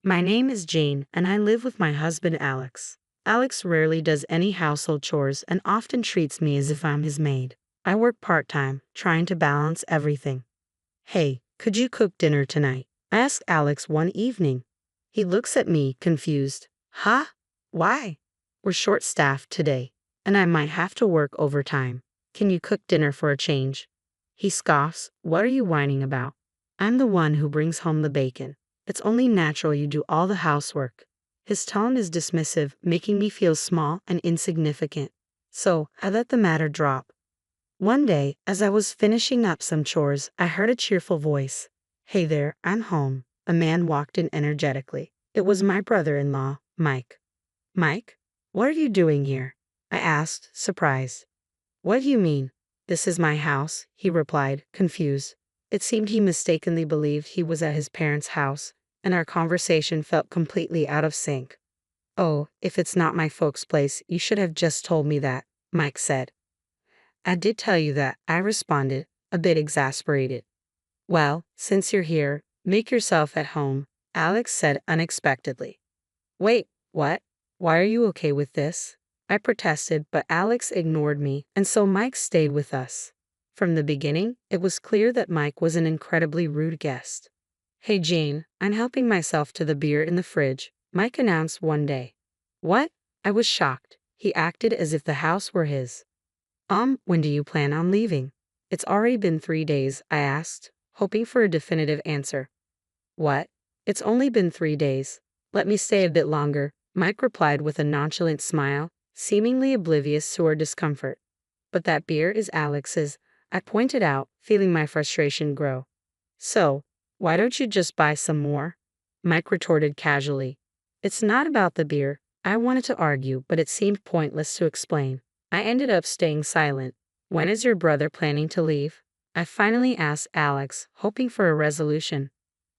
My name is Jane, and I live with my husband Alex. Alex rarely does any household chores and often treats me as if I'm his maid. I work part-time, trying to balance everything. Hey, could you cook dinner tonight? I asked Alex one evening. He looks at me, confused. Huh? Why? We're short-staffed today, and I might have to work overtime. Can you cook dinner for a change? He scoffs. What are you whining about? I'm the one who brings home the bacon. It's only natural you do all the housework. His tone is dismissive, making me feel small and insignificant. So, I let the matter drop. One day, as I was finishing up some chores, I heard a cheerful voice. Hey there, I'm home. A man walked in energetically. It was my brother-in-law, Mike. Mike? What are you doing here? I asked, surprised. What do you mean? This is my house, he replied, confused. It seemed he mistakenly believed he was at his parents' house, and our conversation felt completely out of sync. Oh, if it's not my folks' place, you should have just told me that, Mike said. I did tell you that, I responded, a bit exasperated. Well, since you're here, make yourself at home, Alex said unexpectedly. Wait, what? Why are you okay with this? I protested, but Alex ignored me, and so Mike stayed with us. From the beginning, it was clear that Mike was an incredibly rude guest. Hey Jane, I'm helping myself to the beer in the fridge, Mike announced one day. What? I was shocked. He acted as if the house were his. When do you plan on leaving? It's already been 3 days, I asked, hoping for a definitive answer. What? It's only been 3 days. Let me stay a bit longer, Mike replied with a nonchalant smile, seemingly oblivious to our discomfort. But that beer is Alex's, I pointed out, feeling my frustration grow. So, why don't you just buy some more? Mike retorted casually. It's not about the beer. I wanted to argue, but it seemed pointless to explain. I ended up staying silent. When is your brother planning to leave? I finally asked Alex, hoping for a resolution.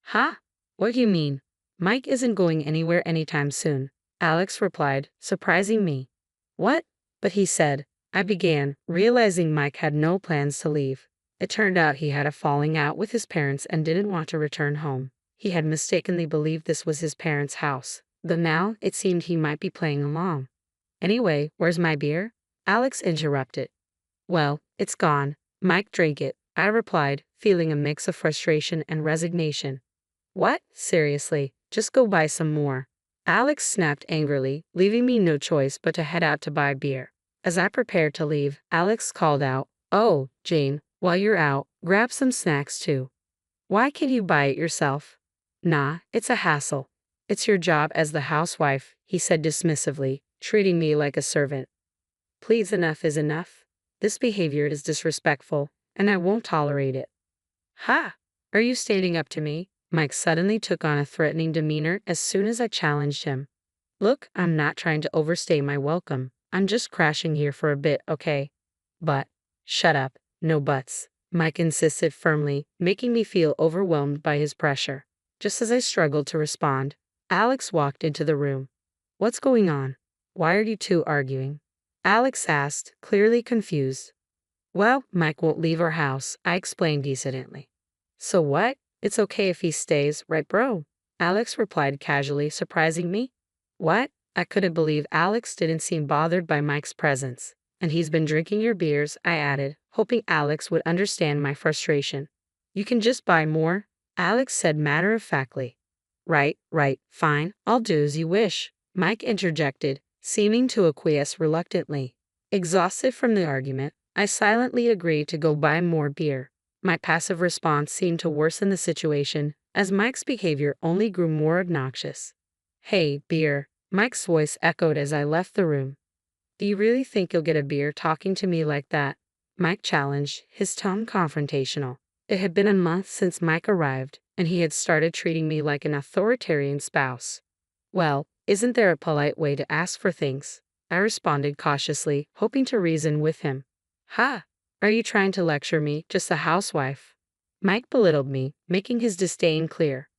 Huh? What do you mean? Mike isn't going anywhere anytime soon, Alex replied, surprising me. What? But he said, I began, realizing Mike had no plans to leave. It turned out he had a falling out with his parents and didn't want to return home. He had mistakenly believed this was his parents' house, though now it seemed he might be playing along. Anyway, where's my beer? Alex interrupted. Well, it's gone. Mike drank it, I replied, feeling a mix of frustration and resignation. What? Seriously, just go buy some more. Alex snapped angrily, leaving me no choice but to head out to buy beer. As I prepared to leave, Alex called out, Oh, Jane, while you're out, grab some snacks too. Why can't you buy it yourself? Nah, it's a hassle. It's your job as the housewife, he said dismissively, treating me like a servant. Please, enough is enough. This behavior is disrespectful, and I won't tolerate it. Ha! Are you standing up to me? Mike suddenly took on a threatening demeanor as soon as I challenged him. Look, I'm not trying to overstay my welcome. I'm just crashing here for a bit, okay? But, shut up, no buts, Mike insisted firmly, making me feel overwhelmed by his pressure. Just as I struggled to respond, Alex walked into the room. What's going on? Why are you two arguing? Alex asked, clearly confused. Well, Mike won't leave our house, I explained decently. So what? It's okay if he stays, right bro? Alex replied casually, surprising me. What? I couldn't believe Alex didn't seem bothered by Mike's presence. And he's been drinking your beers, I added, hoping Alex would understand my frustration. You can just buy more, Alex said matter-of-factly. Right, fine, I'll do as you wish, Mike interjected, seeming to acquiesce reluctantly. Exhausted from the argument, I silently agreed to go buy more beer. My passive response seemed to worsen the situation, as Mike's behavior only grew more obnoxious. Hey, beer, Mike's voice echoed as I left the room. Do you really think you'll get a beer talking to me like that? Mike challenged, his tone confrontational. It had been a month since Mike arrived, and he had started treating me like an authoritarian spouse. Well, isn't there a polite way to ask for things? I responded cautiously, hoping to reason with him. Ha! Are you trying to lecture me, just a housewife? Mike belittled me, making his disdain clear.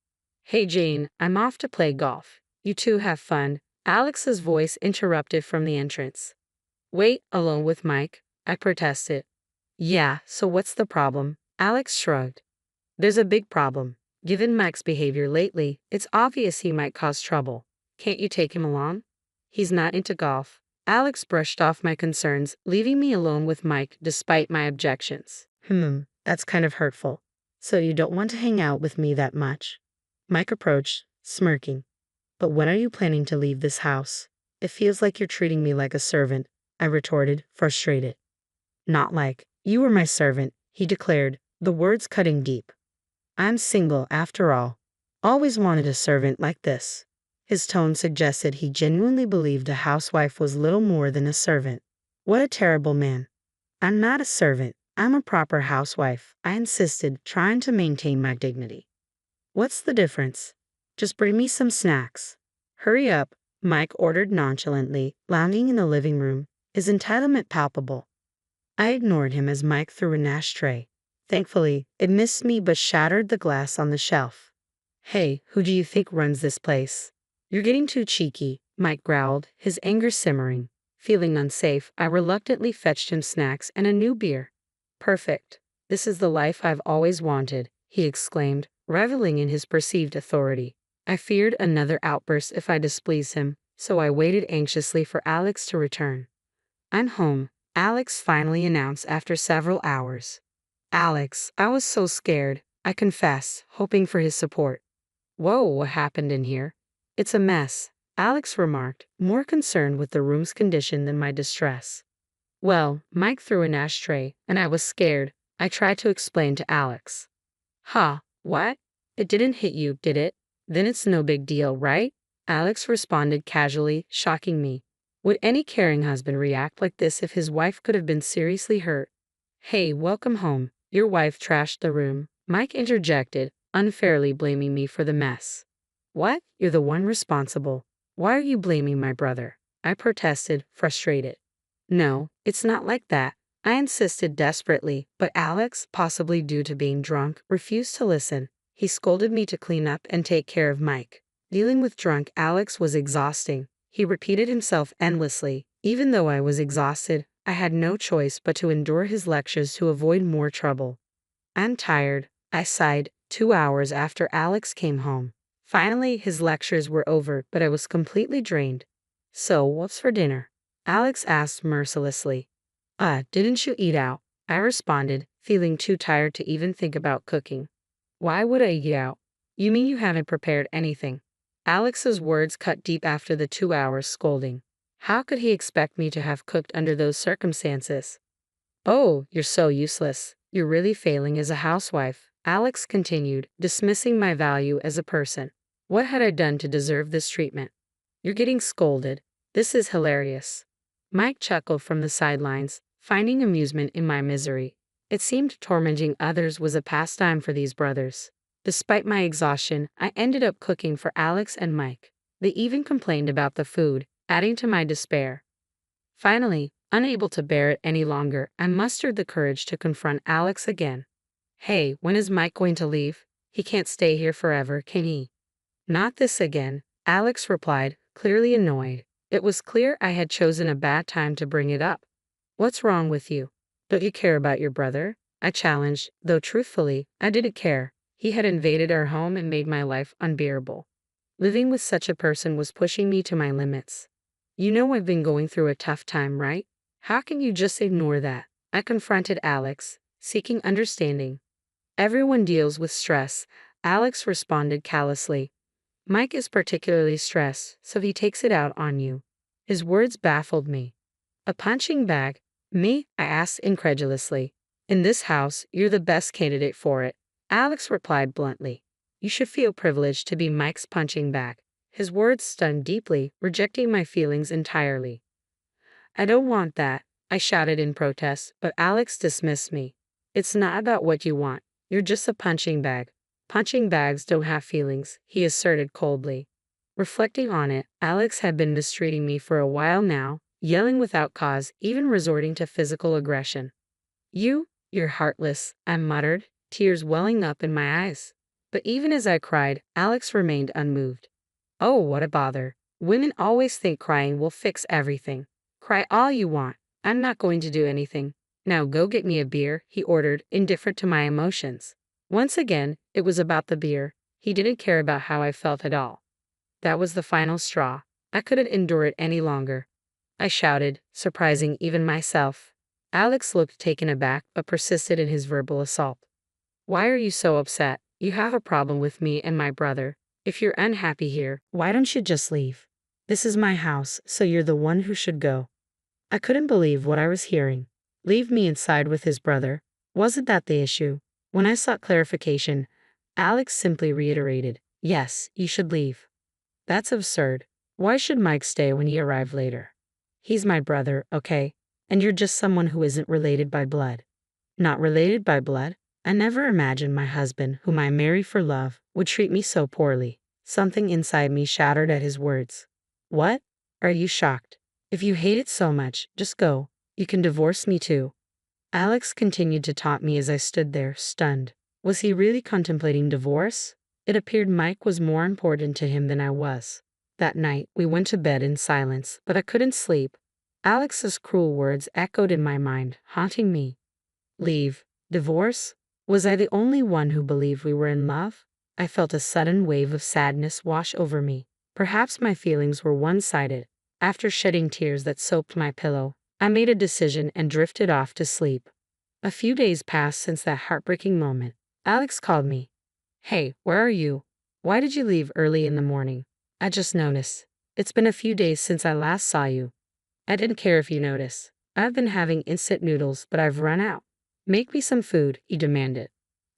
Hey Jane, I'm off to play golf. You two have fun. Alex's voice interrupted from the entrance. Wait, alone with Mike? I protested. Yeah, so what's the problem? Alex shrugged. There's a big problem. Given Mike's behavior lately, it's obvious he might cause trouble. Can't you take him along? He's not into golf. Alex brushed off my concerns, leaving me alone with Mike despite my objections. That's kind of hurtful. So you don't want to hang out with me that much? Mike approached, smirking. But when are you planning to leave this house? It feels like you're treating me like a servant, I retorted, frustrated. Not like. You were my servant, he declared, the words cutting deep. I'm single after all. Always wanted a servant like this. His tone suggested he genuinely believed a housewife was little more than a servant. What a terrible man. I'm not a servant. I'm a proper housewife, I insisted, trying to maintain my dignity. What's the difference? Just bring me some snacks. Hurry up, Mike ordered nonchalantly, lounging in the living room, his entitlement palpable. I ignored him as Mike threw an ashtray. Thankfully, it missed me but shattered the glass on the shelf. Hey, who do you think runs this place? You're getting too cheeky, Mike growled, his anger simmering. Feeling unsafe, I reluctantly fetched him snacks and a new beer. Perfect. This is the life I've always wanted, he exclaimed, reveling in his perceived authority. I feared another outburst if I displeased him, so I waited anxiously for Alex to return. I'm home, Alex finally announced after several hours. Alex, I was so scared, I confessed, hoping for his support. Whoa, what happened in here? It's a mess, Alex remarked, more concerned with the room's condition than my distress. Well, Mike threw an ashtray, and I was scared. I tried to explain to Alex. What? It didn't hit you, did it? Then it's no big deal, right? Alex responded casually, shocking me. Would any caring husband react like this if his wife could have been seriously hurt? Hey, welcome home. Your wife trashed the room, Mike interjected, unfairly blaming me for the mess. What? You're the one responsible. Why are you blaming my brother? I protested, frustrated. No, it's not like that, I insisted desperately, but Alex, possibly due to being drunk, refused to listen. He scolded me to clean up and take care of Mike. Dealing with drunk Alex was exhausting. He repeated himself endlessly. Even though I was exhausted, I had no choice but to endure his lectures to avoid more trouble. I'm tired, I sighed, 2 hours after Alex came home. Finally, his lectures were over, but I was completely drained. So, what's for dinner? Alex asked mercilessly. Didn't you eat out? I responded, feeling too tired to even think about cooking. Why would I eat out? You mean you haven't prepared anything? Alex's words cut deep after the 2 hours scolding. How could he expect me to have cooked under those circumstances? Oh, you're so useless. You're really failing as a housewife, Alex continued, dismissing my value as a person. What had I done to deserve this treatment? You're getting scolded. This is hilarious. Mike chuckled from the sidelines, finding amusement in my misery. It seemed tormenting others was a pastime for these brothers. Despite my exhaustion, I ended up cooking for Alex and Mike. They even complained about the food, adding to my despair. Finally, unable to bear it any longer, I mustered the courage to confront Alex again. Hey, when is Mike going to leave? He can't stay here forever, can he? Not this again, Alex replied, clearly annoyed. It was clear I had chosen a bad time to bring it up. What's wrong with you? Don't you care about your brother? I challenged, though truthfully, I didn't care. He had invaded our home and made my life unbearable. Living with such a person was pushing me to my limits. You know I've been going through a tough time, right? How can you just ignore that? I confronted Alex, seeking understanding. Everyone deals with stress, Alex responded callously. Mike is particularly stressed, so he takes it out on you. His words baffled me. A punching bag? Me? I asked incredulously. In this house, you're the best candidate for it, Alex replied bluntly. You should feel privileged to be Mike's punching bag. His words stung deeply, rejecting my feelings entirely. I don't want that, I shouted in protest, but Alex dismissed me. It's not about what you want. You're just a punching bag. Punching bags don't have feelings, he asserted coldly. Reflecting on it, Alex had been mistreating me for a while now, yelling without cause, even resorting to physical aggression. You're heartless, I muttered, tears welling up in my eyes. But even as I cried, Alex remained unmoved. Oh, what a bother. Women always think crying will fix everything. Cry all you want. I'm not going to do anything. Now go get me a beer, he ordered, indifferent to my emotions. Once again, it was about the beer. He didn't care about how I felt at all. That was the final straw. I couldn't endure it any longer. I shouted, surprising even myself. Alex looked taken aback but persisted in his verbal assault. Why are you so upset? You have a problem with me and my brother. If you're unhappy here, why don't you just leave? This is my house, so you're the one who should go. I couldn't believe what I was hearing. Leave me inside with his brother. Wasn't that the issue? When I sought clarification, Alex simply reiterated, yes, you should leave. That's absurd. Why should Mike stay when you arrive later? He's my brother, okay? And you're just someone who isn't related by blood. Not related by blood? I never imagined my husband, whom I marry for love, would treat me so poorly. Something inside me shattered at his words. What? Are you shocked? If you hate it so much, just go. You can divorce me too. Alex continued to taunt me as I stood there, stunned. Was he really contemplating divorce? It appeared Mike was more important to him than I was. That night, we went to bed in silence, but I couldn't sleep. Alex's cruel words echoed in my mind, haunting me. Leave. Divorce? Was I the only one who believed we were in love? I felt a sudden wave of sadness wash over me. Perhaps my feelings were one-sided. After shedding tears that soaked my pillow, I made a decision and drifted off to sleep. A few days passed since that heartbreaking moment. Alex called me. Hey, where are you? Why did you leave early in the morning? I just noticed. It's been a few days since I last saw you. I didn't care if you noticed. I've been having instant noodles, but I've run out. Make me some food, he demanded.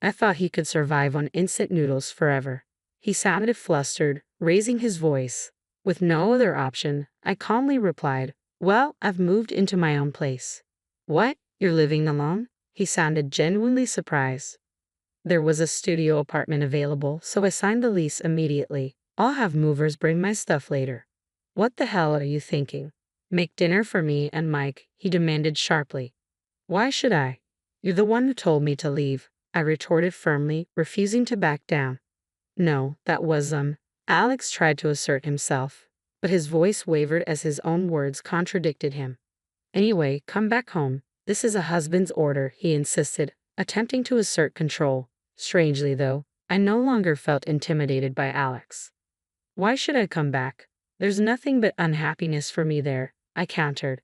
I thought he could survive on instant noodles forever. He sounded flustered, raising his voice. With no other option, I calmly replied, well, I've moved into my own place. What? You're living alone? He sounded genuinely surprised. There was a studio apartment available, so I signed the lease immediately. I'll have movers bring my stuff later. What the hell are you thinking? Make dinner for me and Mike, he demanded sharply. Why should I? You're the one who told me to leave, I retorted firmly, refusing to back down. No, that was Alex tried to assert himself, but his voice wavered as his own words contradicted him. Anyway, come back home. This is a husband's order, he insisted, attempting to assert control. Strangely, though, I no longer felt intimidated by Alex. Why should I come back? There's nothing but unhappiness for me there, I countered.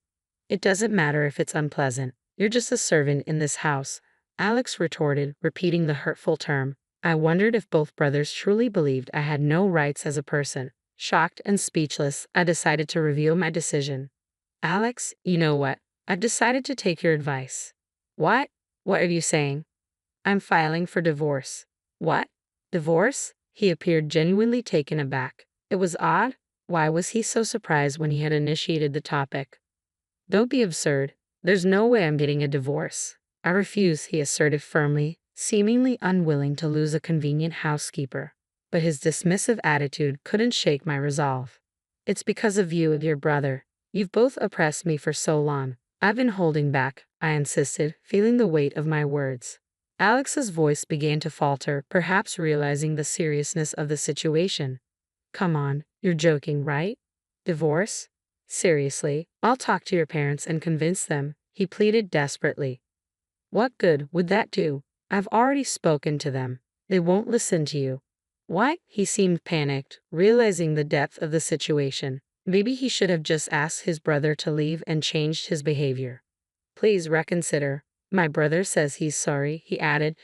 It doesn't matter if it's unpleasant. You're just a servant in this house, Alex retorted, repeating the hurtful term. I wondered if both brothers truly believed I had no rights as a person. Shocked and speechless, I decided to reveal my decision. Alex, you know what? I've decided to take your advice. What? What are you saying? I'm filing for divorce. What? Divorce? He appeared genuinely taken aback. It was odd. Why was he so surprised when he had initiated the topic? Don't be absurd. There's no way I'm getting a divorce. I refuse, he asserted firmly, seemingly unwilling to lose a convenient housekeeper. But his dismissive attitude couldn't shake my resolve. It's because of you and your brother. You've both oppressed me for so long. I've been holding back, I insisted, feeling the weight of my words. Alex's voice began to falter, perhaps realizing the seriousness of the situation. Come on, you're joking, right? Divorce? Seriously, I'll talk to your parents and convince them, he pleaded desperately. What good would that do? I've already spoken to them. They won't listen to you. What? He seemed panicked, realizing the depth of the situation. Maybe he should have just asked his brother to leave and changed his behavior. Please reconsider. My brother says he's sorry, he added,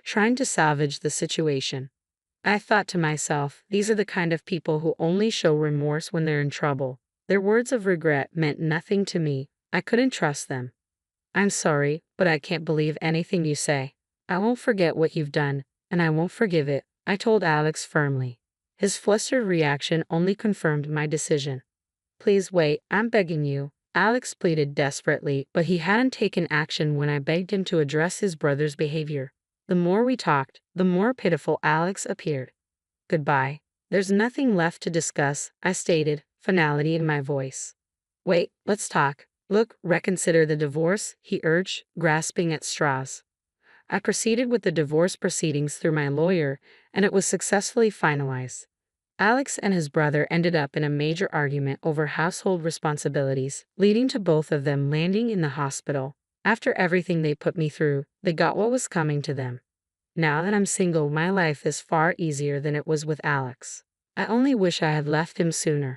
trying to salvage the situation. I thought to myself, these are the kind of people who only show remorse when they're in trouble. Their words of regret meant nothing to me. I couldn't trust them. I'm sorry, but I can't believe anything you say. I won't forget what you've done, and I won't forgive it, I told Alex firmly. His flustered reaction only confirmed my decision. Please wait, I'm begging you, Alex pleaded desperately, but he hadn't taken action when I begged him to address his brother's behavior. The more we talked, the more pitiful Alex appeared. Goodbye. There's nothing left to discuss, I stated, finality in my voice. Wait, let's talk. Look, reconsider the divorce, he urged, grasping at straws. I proceeded with the divorce proceedings through my lawyer, and it was successfully finalized. Alex and his brother ended up in a major argument over household responsibilities, leading to both of them landing in the hospital. After everything they put me through, they got what was coming to them. Now that I'm single, my life is far easier than it was with Alex. I only wish I had left him sooner.